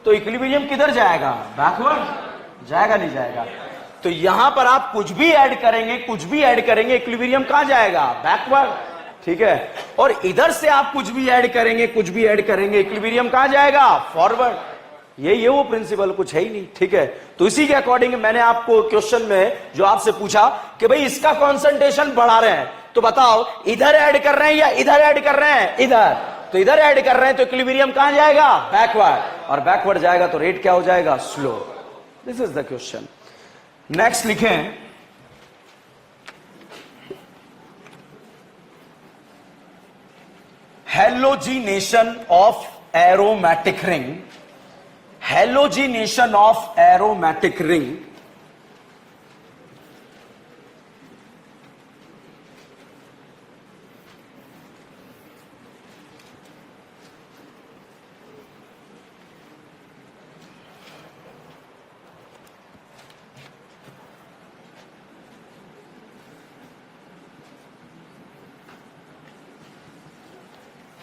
तो इक्विलिब्रियम किधर जाएगा, बैकवर्ड जाएगा, नहीं जाएगा? तो यहां पर आप कुछ भी ऐड करेंगे इक्विलिब्रियम कहां जाएगा, बैकवर्ड। ठीक है, और इधर से आप कुछ भी ऐड करेंगे इक्विलिब्रियम कहां जाएगा, फॉरवर्ड। ये वो प्रिंसिपल, कुछ है ही नहीं। ठीक है, तो इसी के अकॉर्डिंग मैंने आपको क्वेश्चन में जो आपसे पूछा कि भाई इसका कॉन्सेंट्रेशन बढ़ा रहे हैं, तो बताओ इधर ऐड कर रहे हैं या इधर ऐड कर रहे हैं, इधर। तो इधर ऐड कर रहे हैं तो इक्विलिब्रियम कहां जाएगा, बैकवर्ड। और बैकवर्ड जाएगा तो रेट क्या हो जाएगा, slow. This is the question. Next लिखें, halogenation of aromatic ring, halogenation of aromatic ring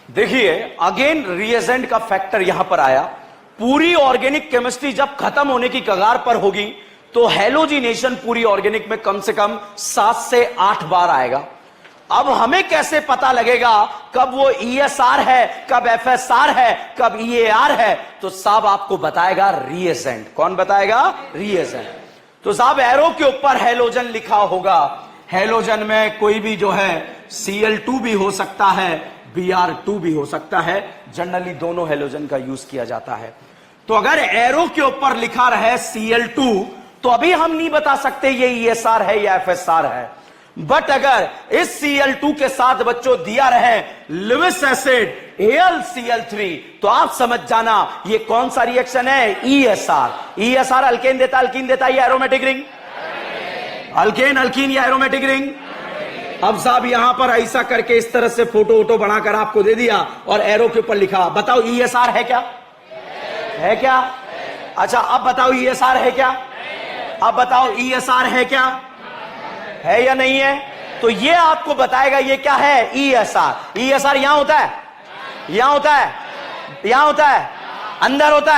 देखिए अगेन रिएजेंट का फैक्टर यहां पर आया। पूरी ऑर्गेनिक केमिस्ट्री जब खत्म होने की कगार पर होगी तो हैलोजिनेशन पूरी ऑर्गेनिक में कम से कम 7 से 8 बार आएगा। अब हमें कैसे पता लगेगा कब वो ESR है, कब FSR है, कब EAR है? तो साहब आपको बताएगा रिएजेंट। कौन बताएगा? रिएजेंट। तो साहब एरो के ऊपर हैलोजन लिखा होगा। हैलोजन में कोई भी जो है Cl2 भी हो सकता है, Br2 भी हो सकता है। जनरली दोनों हैलोजन का यूज किया जाता है। तो अगर एरो के ऊपर लिखा रहे Cl2 तो अभी हम नहीं बता सकते ये ESR है या FSR है। बट अगर इस Cl2 के साथ बच्चों दिया रहे लिविस एसिड AlCl3 तो आप समझ जाना ये कौन सा रिएक्शन है? ESR। ESR अल्केन देता, अल्कीन देता या एरोमेटिक रिंग? अल्केन, अल्कीन या एरोमेटिक रिंग? अब साहब यहां पर ऐसा करके इस तरह से फोटो वोटो बनाकर आपको दे दिया और एरो के ऊपर लिखा। बताओ ESR है क्या? है क्या? अच्छा अब बताओ ESR है क्या? अब बताओ ESR है क्या? है या नहीं है? तो ये आपको बताएगा ये क्या है? ESR। ESR यहां होता है, यहां होता है, यहां होता है, अंदर होता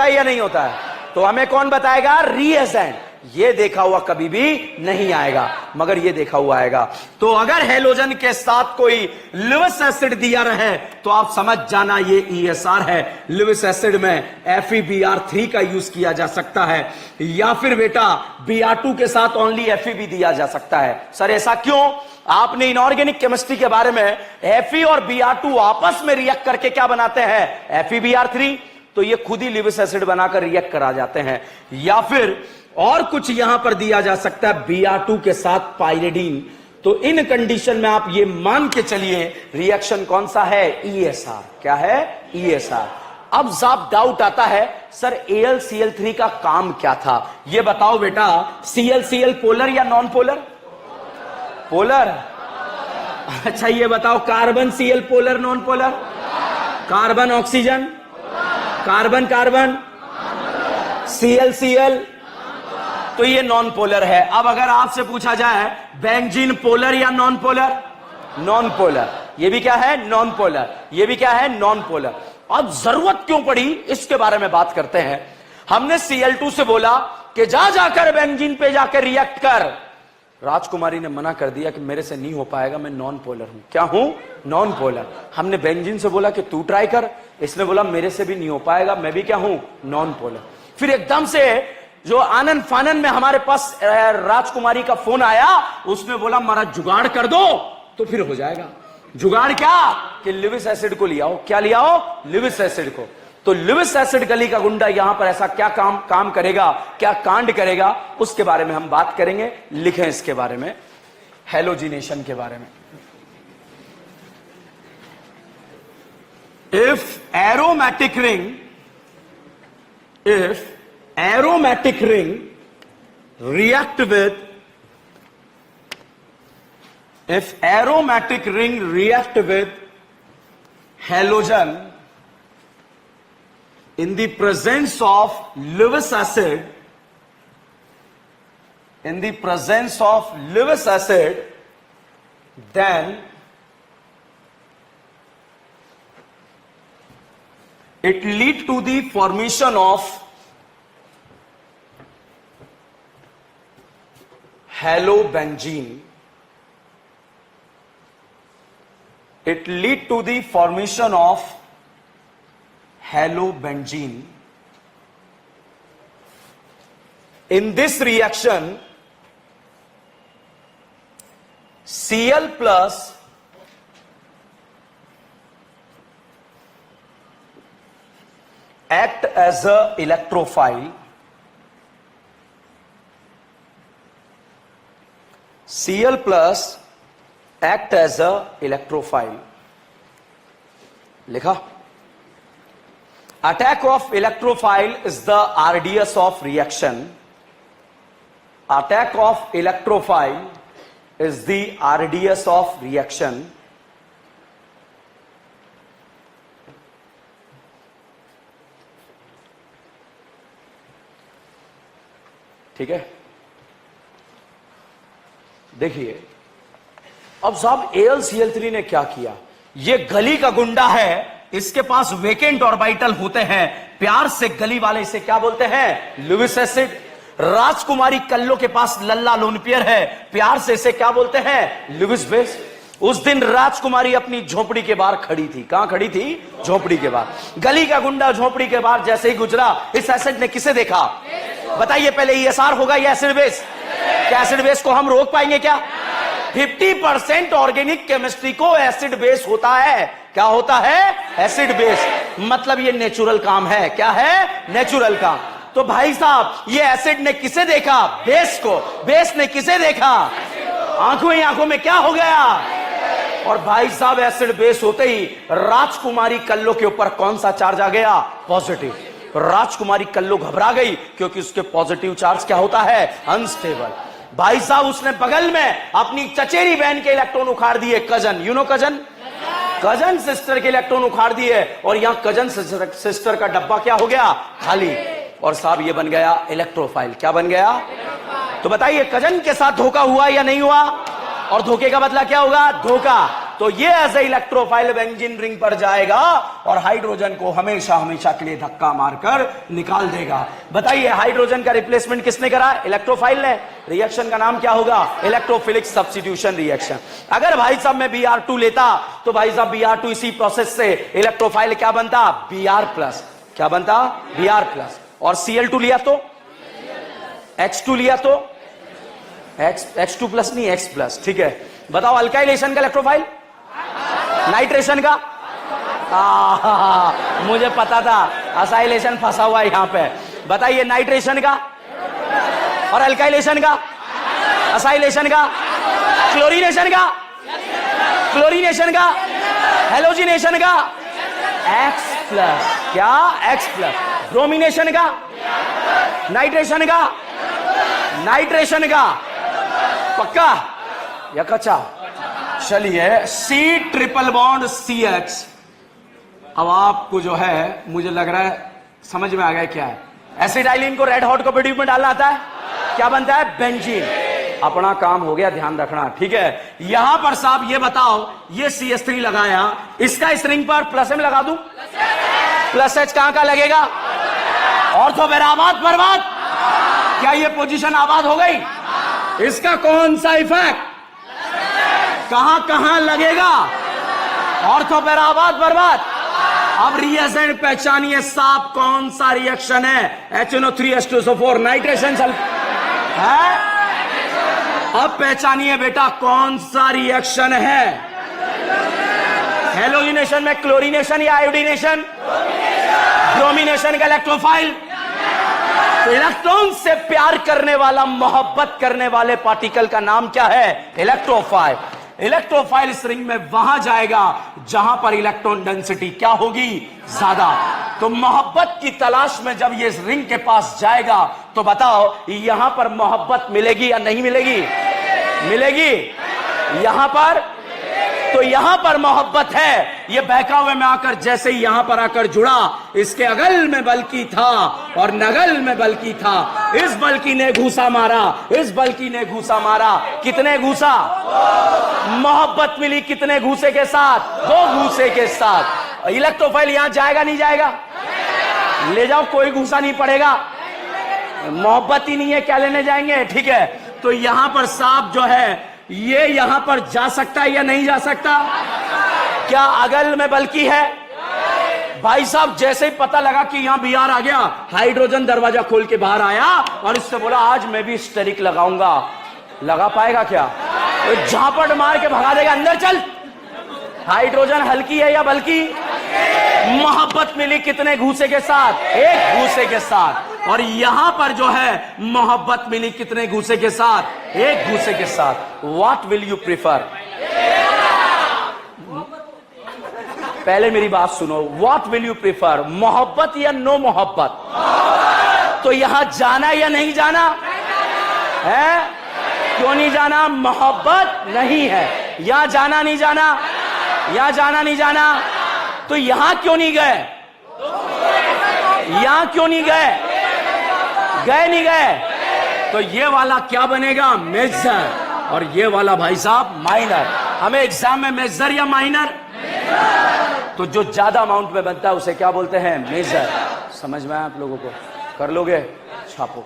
है या नहीं होता है? तो हमें कौन बताएगा? रिएजेंट। ये देखा हुआ कभी भी नहीं आएगा, मगर ये देखा हुआ आएगा। तो अगर हैलोजन के साथ कोई लिविस एसिड दिया रहे तो आप समझ जाना ये ESR है। लिविस एसिड में FeBr3 का यूज किया जा सकता है, या फिर बेटा Br2 के साथ ओनली Fe भी दिया जा सकता है। सर ऐसा क्यों? आपने इनऑर्गेनिक केमिस्ट्री के बारे में Fe और Br2 आपस में रिएक्ट करके क्या बनाते हैं? FeBr3। तो ये खुद ही लिविस एसिड बनाकर रिएक्ट करा जाते हैं। या फिर और कुछ यहां पर दिया जा सकता है Br2 के साथ पाइरिडीन। तो इन कंडीशन में आप ये मान के चलिए रिएक्शन कौन सा है? ESR। क्या है? ESR। अब साहब डाउट आता है सर AlCl3 का काम क्या था? ये बताओ बेटा, ClCl पोलर या नॉन पोलर? पोलर। अच्छा ये बताओ carbon Cl polar non polar? Carbon oxygen, carbon carbon, ClCl तो ये नॉन पोलर है। अब अगर आपसे पूछा जाए बेंजीन पोलर या नॉन पोलर? Non polar. ये भी क्या है? Non polar. ये भी क्या है? Non polar. अब जरूरत क्यों पड़ी इसके बारे में बात करते हैं। हमने Cl2 से बोला कि जा जाकर बेंजीन पे जाकर रिएक्ट कर। राजकुमारी ने मना कर दिया कि मेरे से नहीं हो पाएगा, मैं नॉन पोलर हूं। क्या हूं? Non polar. हमने बेंजीन से बोला कि तू ट्राई कर, इसने बोला मेरे से भी नहीं हो पाएगा, मैं भी क्या हूं? Non polar. फिर एकदम से जो आनंद फानन में हमारे पास राजकुमारी का फोन आया, उसने बोला मारा जुगाड़ कर दो तो फिर हो जाएगा। जुगाड़ क्या? कि लिविस एसिड को लियाओ। क्या लियाओ? लिविस एसिड को। तो लिविस एसिड गली का गुंडा यहां पर ऐसा क्या काम करेगा, क्या कांड करेगा, उसके बारे में हम बात करेंगे। लिखें इसके बारे में, हैलोजिनेशन के बारे में। If aromatic ring react with halogen in the presence of Lewis acid, then it lead to the formation of halobenzene. It lead to the formation of halobenzene. In this reaction, Cl plus act as a electrophile. Cl plus act as a electrophile. लिखा। Attack of electrophile is the radius of reaction. Attack of electrophile is the radius of reaction. ठीक है। देखिए अब साहब AlCl3 ने क्या किया, ये गली का गुंडा है, इसके पास वेकेंट ऑर्बिटल होते हैं, प्यार से गली वाले इसे क्या बोलते हैं? Lewis acid. राजकुमारी कल्लो के पास लल्ला लोनपियर है, प्यार से इसे क्या बोलते हैं? Lewis base. उस दिन राजकुमारी अपनी झोपड़ी के बाहर खड़ी थी। कहां खड़ी थी? झोपड़ी के बाहर। गली का गुंडा झोपड़ी के बाहर जैसे ही गुजरा, इस एसिड ने किसे देखा? बताइए पहले, ESR होगा या एसिड बेस? क्या एसिड बेस को हम रोक पाएंगे क्या? 50% ऑर्गेनिक केमिस्ट्री को एसिड बेस होता है। क्या होता है? Acid base. मतलब ये नेचुरल काम है। क्या है? नेचुरल काम। तो भाई साहब, ये एसिड ने किसे देखा? बेस को। बेस ने किसे देखा? आंखों ही आंखों में क्या हो गया? और भाई साहब, एसिड बेस होते ही राजकुमारी कल्लो के ऊपर कौन सा चार्ज आ गया? पॉजिटिव। राजकुमारी कल्लो घबरा गई क्योंकि उसके पॉजिटिव चार्ज क्या होता है? अनस्टेबल। भाई साहब, उसने बगल में अपनी चचेरी बहन के इलेक्ट्रॉन उखाड़ दिए। Cousin, you know cousin, cousin sister के इलेक्ट्रॉन उखाड़ दिए, और यहां कजन सिस्टर का डब्बा क्या हो गया? खाली। और साहब, ये बन गया इलेक्ट्रोफाइल। क्या बन गया? तो बताइए, कजन के साथ धोखा हुआ या नहीं हुआ? और धोखे का बदला क्या होगा? धोखा। तो ये as a electrophile benzene ring पर जाएगा और हाइड्रोजन को हमेशा हमेशा के लिए धक्का मारकर निकाल देगा। बताइए, हाइड्रोजन का रिप्लेसमेंट किसने करा? इलेक्ट्रोफाइल ने। रिएक्शन का नाम क्या होगा? Electrophilic substitution reaction. अगर भाई साहब मैं Br2 लेता तो भाई साहब Br2 इसी प्रोसेस से इलेक्ट्रोफाइल क्या बनता? Br+। क्या बनता? Br+। और Cl2 लिया तो H2 लिया तो H2+ नहीं, X+। ठीक है, बताओ अल्काइलेशन का इलेक्ट्रोफाइल, नाइट्रेशन का। मुझे पता था असाइलेशन फंसा हुआ है यहां पे। बताइए, नाइट्रेशन का और अल्काइलेशन का, असाइलेशन का, क्लोरीनेशन का, क्लोरीनेशन का, हेलोजिनेशन का, X+। क्या? X+। ब्रोमिनेशन का, नाइट्रेशन का, नाइट्रेशन का, पक्का या कच्चा? चलिए, C∼CH। अब आपको जो है, मुझे लग रहा है समझ में आ गया क्या है। एसिटाइलिन को रेड हॉट को प्रोड्यूस में डालना आता है, क्या बनता है? बेंजीन। अपना काम हो गया, ध्यान रखना, ठीक है। यहां पर साहब ये बताओ, ये CH3 लगाया, इसका इस रिंग पर +M लगा दूं? +H कहां का लगेगा? ऑर्थो बराबाद बर्बाद। क्या ये पोजीशन आबाद हो गई? इसका कौन सा इफेक्ट कहां कहां लगेगा? ऑर्थो बराबाद बर्बाद। अब रिएजेंट पहचानिए साहब, कौन सा रिएक्शन है? HNO3H2SO4 नाइट्रेशन है। अब पहचानिए बेटा, कौन सा रिएक्शन है? हेलोजिनेशन में क्लोरीनेशन या आयोडीनेशन? ब्रोमिनेशन का इलेक्ट्रोफाइल। तो इलेक्ट्रॉन से प्यार करने वाला, मोहब्बत करने वाले पार्टिकल का नाम क्या है? इलेक्ट्रोफाइल। इलेक्ट्रोफाइल इस रिंग में वहां जाएगा जहां पर इलेक्ट्रॉन डेंसिटी क्या होगी? ज्यादा। तो मोहब्बत की तलाश में जब ये इस रिंग के पास जाएगा तो बताओ, यहां पर मोहब्बत मिलेगी या नहीं मिलेगी? मिलेगी। यहां पर, तो यहां पर मोहब्बत है। ये बहकावे में आकर जैसे ही यहां पर आकर जुड़ा, इसके अगल में बल्कि था और नगल में बल्कि था। इस बल्कि ने घूसा मारा, इस बल्कि ने घूसा मारा। कितने घूसा? मोहब्बत मिली कितने घूसे के साथ? 2 घूसे के साथ। इलेक्ट्रोफाइल यहां जाएगा नहीं जाएगा? ले जाओ, कोई घूसा नहीं पड़ेगा। मोहब्बत ही नहीं है, क्या लेने जाएंगे? ठीक है, तो यहां पर सांप जो है ये यहां पर जा सकता है या नहीं जा सकता? क्या अगल में बल्कि है? भाई साहब, जैसे ही पता लगा कि यहां Br आ गया, हाइड्रोजन दरवाजा खोल के बाहर आया और इससे बोला, आज मैं भी स्टेरिक लगाऊंगा। लगा पाएगा क्या? तो झापड़ मार के भगा देगा, अंदर चल। हाइड्रोजन हल्की है या बल्कि? मोहब्बत मिली कितने घूसे के साथ? 1 घूसे के साथ। और यहां पर जो है मोहब्बत मिली कितने घूसे के साथ? 1 घूसे के साथ। What will you prefer? पहले मेरी बात सुनो, व्हाट विल यू प्रिफर, मोहब्बत या नो मोहब्बत? तो यहां जाना या नहीं जाना है? क्यों नहीं जाना? मोहब्बत नहीं है। यहां जाना नहीं जाना? यहां जाना नहीं जाना? तो यहां क्यों नहीं गए? यहां क्यों नहीं गए? गए नहीं गए? तो ये वाला क्या बनेगा? मेजर। और ये वाला भाई साहब माइनर। हमें एग्जाम में मेजर या माइनर? तो जो ज्यादा अमाउंट में बनता है उसे क्या बोलते हैं? मेजर। समझ में आया आप लोगों को? कर लोगे? छापो।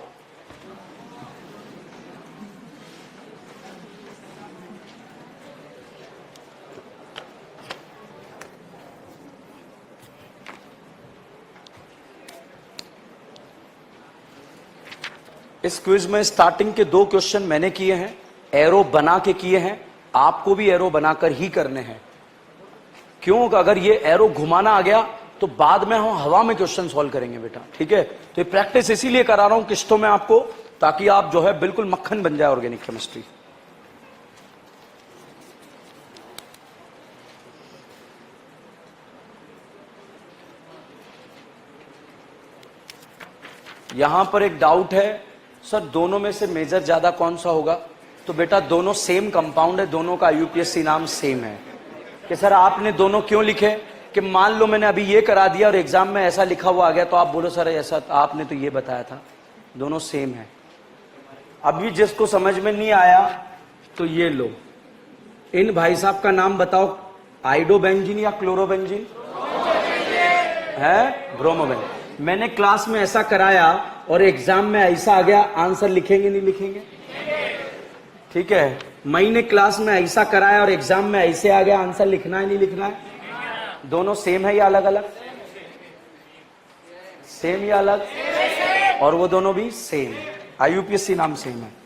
इस क्विज में स्टार्टिंग के 2 क्वेश्चन मैंने किए हैं, एरो बना के किए हैं। आपको भी एरो बनाकर ही करने हैं। क्यों? अगर ये एरो घुमाना आ गया तो बाद में हम हवा में क्वेश्चन सॉल्व करेंगे बेटा, ठीक है? तो ये प्रैक्टिस इसीलिए करा रहा हूं किस्तों में आपको, ताकि आप जो है बिल्कुल मक्खन बन जाए ऑर्गेनिक केमिस्ट्री। यहां पर एक डाउट है, सर दोनों में से मेजर ज्यादा कौन सा होगा? तो बेटा दोनों सेम कंपाउंड है, दोनों का यूपीएससी नाम सेम है। कि सर आपने दोनों क्यों लिखे? कि मान लो मैंने अभी ये करा दिया और एग्जाम में ऐसा लिखा हुआ आ गया, तो आप बोलो सर ऐसा आपने तो ये बताया था। दोनों सेम है। अभी जिसको समझ में नहीं आया तो ये लो, इन भाई साहब का नाम बताओ, आइडोबेंजीन या क्लोरोबेंजीन? है ब्रोमोबेंजीन। मैंने क्लास में ऐसा कराया और एग्जाम में ऐसा आ गया, आंसर लिखेंगे नहीं लिखेंगे? ठीक है। मैंने क्लास में ऐसा कराया और एग्जाम में ऐसे आ गया, आंसर लिखना है नहीं लिखना है? दोनों सेम है या अलग अलग? सेम या अलग? और वो दोनों भी सेम, आईयूपीएससी नाम सेम है।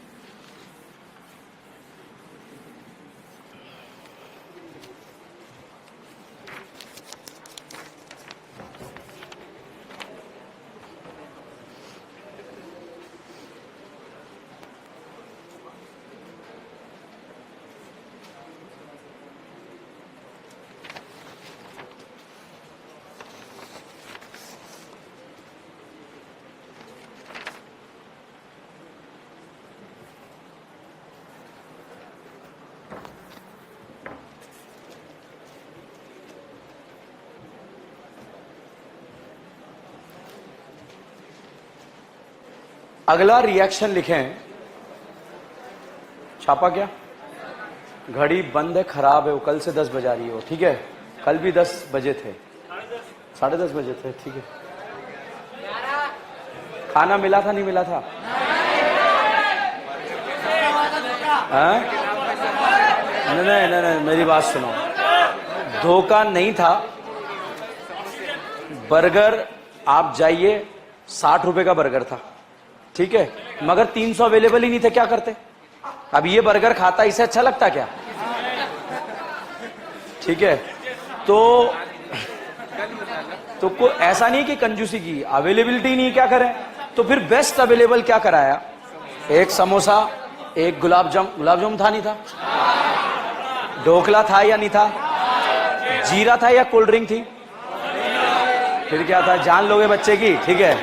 अगला रिएक्शन लिखें। छापा क्या? घड़ी बंद है, खराब है, वो कल से 10 बजा रही हो, ठीक है? कल भी 10 बजे थे, 10:30 बजे थे, ठीक है? खाना मिला था नहीं मिला था? नहीं नहीं नहीं, मेरी बात सुनो, धोखा नहीं था। बर्गर आप जाइए, 60 रुपए का बर्गर था, ठीक है? मगर 300 अवेलेबल ही नहीं थे, क्या करते? अब ये बर्गर खाता, इसे अच्छा लगता क्या? ठीक है? तो को ऐसा नहीं कि कंजूसी की, अवेलेबिलिटी नहीं, क्या करें? तो फिर बेस्ट अवेलेबल क्या कराया? एक समोसा, एक गुलाब जामुन था नहीं था? ढोकला था या नहीं था? जीरा था या कोल्ड ड्रिंक थी? फिर क्या था? जान लोगे बच्चे की, ठीक है?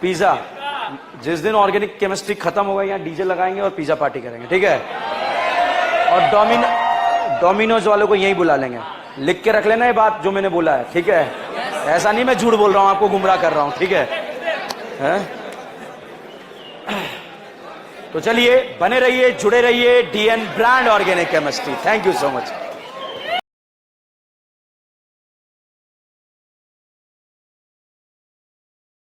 पिज्जा। जिस दिन ऑर्गेनिक केमिस्ट्री खत्म होगा, यहाँ डीजे लगाएंगे और पिज्जा पार्टी करेंगे, ठीक है? और डोमिनोज वालों को यहीं बुला लेंगे। लिख के रख लेना ये बात जो मैंने बोला है, ठीक है? ऐसा नहीं मैं झूठ बोल रहा हूं, आपको गुमराह कर रहा हूं, ठीक है? तो चलिए, बने रहिए, जुड़े रहिए, DN brand organic chemistry. Thank you so much.